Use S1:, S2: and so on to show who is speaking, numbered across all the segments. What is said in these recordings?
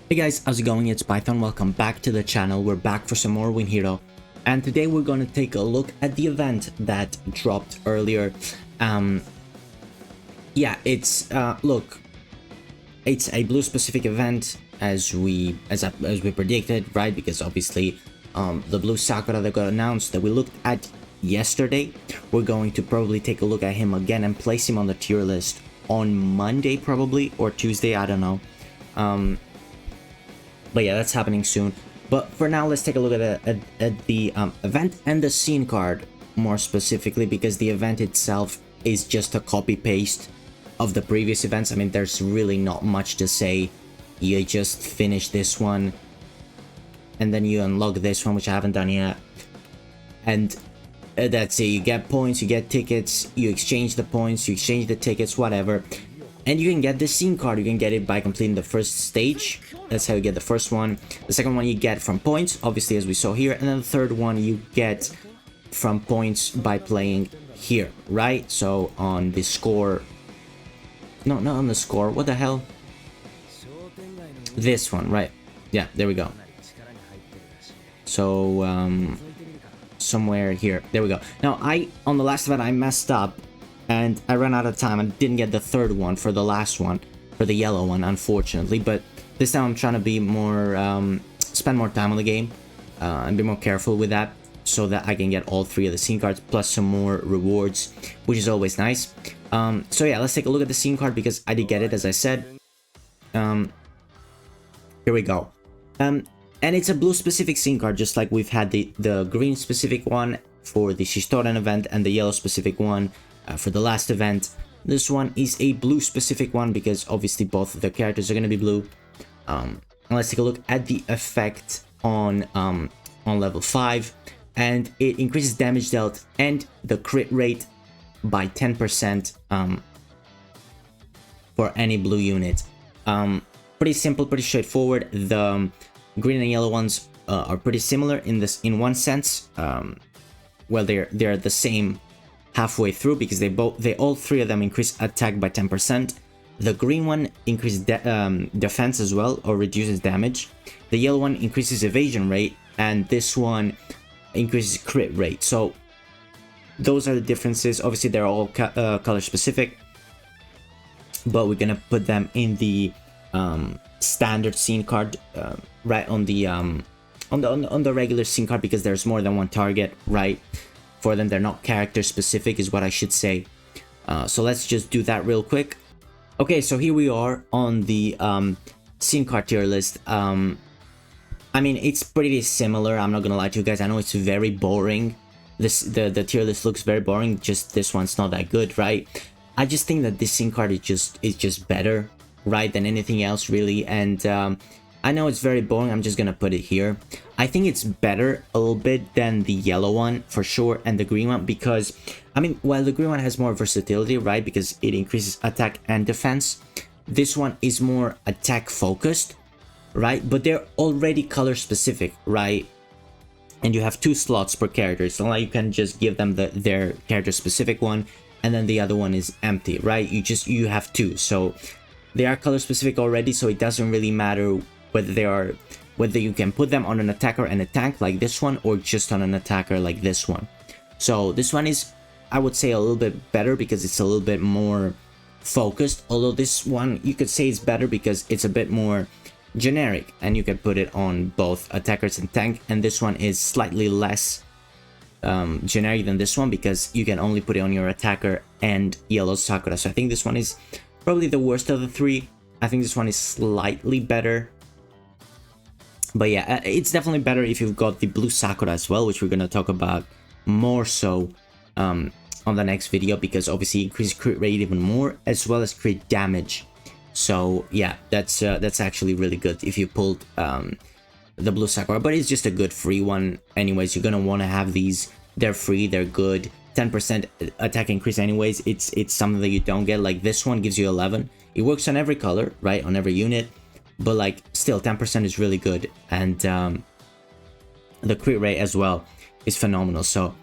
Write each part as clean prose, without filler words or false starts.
S1: Hey guys, how's it going? It's Python. Welcome back to the channel. We're back for some more winhero, and today we're going to take a look at the event that dropped earlier. Yeah, it's look, it's a blue specific event as we predicted, right? Because obviously the blue Sakura that got announced that we looked at yesterday, we're going to probably take a look at him again and place him on the tier list on Monday probably, or Tuesday, I don't know. But yeah, that's happening soon. But for now, let's take a look at the event and the scene card more specifically, because the event itself is just a copy-paste of the previous events. I mean, there's really not much to say. You just finish this one, and then you unlock this one, which I haven't done yet. And that's it. You get points, you get tickets, you exchange the points, you exchange the tickets, whatever. And you can get this scene card. You can get it by completing the first stage. That's how you get the first one. The second one you get from points, obviously, as we saw here. And then the third one you get from points by playing here, right? So on the score... No, not on the score. What the hell? This one, right? Yeah, there we go. So, somewhere here. There we go. Now, on the last event, I messed up. And I ran out of time and didn't get the third one for the last one, for the yellow one, unfortunately. But this time I'm trying to be more, spend more time on the game and be more careful with that, so that I can get all three of the scene cards plus some more rewards, which is always nice. So yeah, let's take a look at the scene card because I did get it, as I said. Here we go. And it's a blue specific scene card, just like we've had the green specific one for the Shistoran event and the yellow specific one for the last event. This one is a blue specific one because obviously both of the characters are going to be blue. Let's take a look at the effect on level 5, and it increases damage dealt and the crit rate by 10% for any blue unit. Pretty simple, pretty straightforward. The green and yellow ones are pretty similar in one sense. Well, they're the same halfway through, because all three of them increase attack by 10%. The green one increases defense as well, or reduces damage. The yellow one increases evasion rate, and this one increases crit rate. So those are the differences. Obviously they're all color specific, but we're gonna put them in the standard scene card, right on the regular scene card, because there's more than one target, right? For them, they're not character specific, is what I should say. So let's just do that real quick. Okay, so here we are on the scene card tier list. I mean, it's pretty similar. I'm not gonna lie to you guys. I know it's very boring. The tier list looks very boring. Just this one's not that good, right? I just think that this scene card is just better, right, than anything else, really. And I know it's very boring. I'm just gonna put it here. I think it's better a little bit than the yellow one for sure, and the green one, because I mean, while the green one has more versatility, right, because it increases attack and defense, this one is more attack focused, right? But they're already color specific, right? And you have 2 slots per character. It's not like you can just give them their character specific one and then the other one is empty, right? You have 2, so they are color specific already, so it doesn't really matter whether you can put them on an attacker and a tank like this one, or just on an attacker like this one. So this one is, I would say, a little bit better because it's a little bit more focused, although this one you could say is better because it's a bit more generic and you can put it on both attackers and tank. And this one is slightly less generic than this one, because you can only put it on your attacker and yellow Sakura. So I think this one is probably the worst of the 3. I think this one is slightly better. But yeah, it's definitely better if you've got the blue Sakura as well, which we're going to talk about more so on the next video, because obviously it increases crit rate even more, as well as crit damage. So yeah, that's actually really good if you pulled the blue Sakura. But it's just a good free one anyways. You're going to want to have these. They're free, they're good. 10% attack increase anyways. It's something that you don't get. Like this one gives you 11. It works on every color, right, on every unit. But like still 10% is really good, and the crit rate as well is phenomenal. So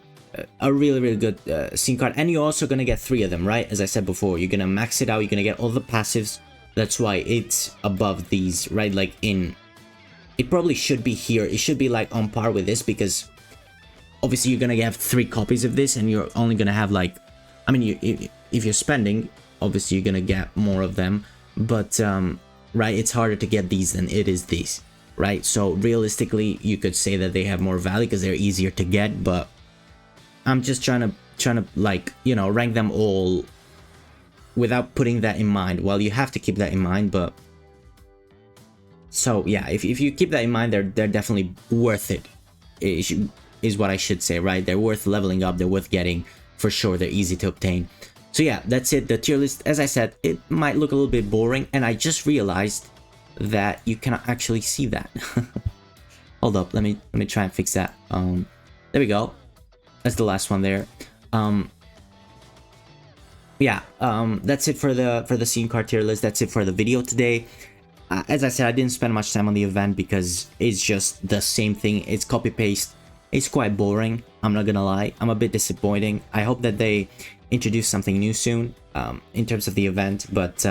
S1: a really good scene card. And you're also gonna get 3 of them, right? As I said before, you're gonna max it out, you're gonna get all the passives That's why it's above these, right? Like it probably should be here. It should be like on par with this, because obviously you're gonna have 3 copies of this and you're only gonna have like, I mean, if you're spending, obviously you're gonna get more of them, but right, it's harder to get these than it is these, right? So realistically you could say that they have more value because they're easier to get, but I'm just trying to like, you know, rank them all without putting that in mind. Well, you have to keep that in mind, but so yeah, if you keep that in mind, they're definitely worth it, is what I should say, right? They're worth leveling up, they're worth getting, for sure. They're easy to obtain. So yeah, that's it. The tier list, as I said, it might look a little bit boring, and I just realized that you cannot actually see that. Hold up, let me try and fix that. There we go. That's the last one there. Yeah, that's it for the scene card tier list. That's it for the video today. As I said, I didn't spend much time on the event because it's just the same thing. It's copy paste. It's quite boring, I'm not gonna lie. I'm a bit disappointing. I hope that they introduce something new soon in terms of the event. But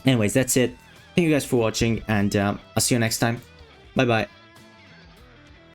S1: anyways, that's it. Thank you guys for watching, and I'll see you next time. Bye bye.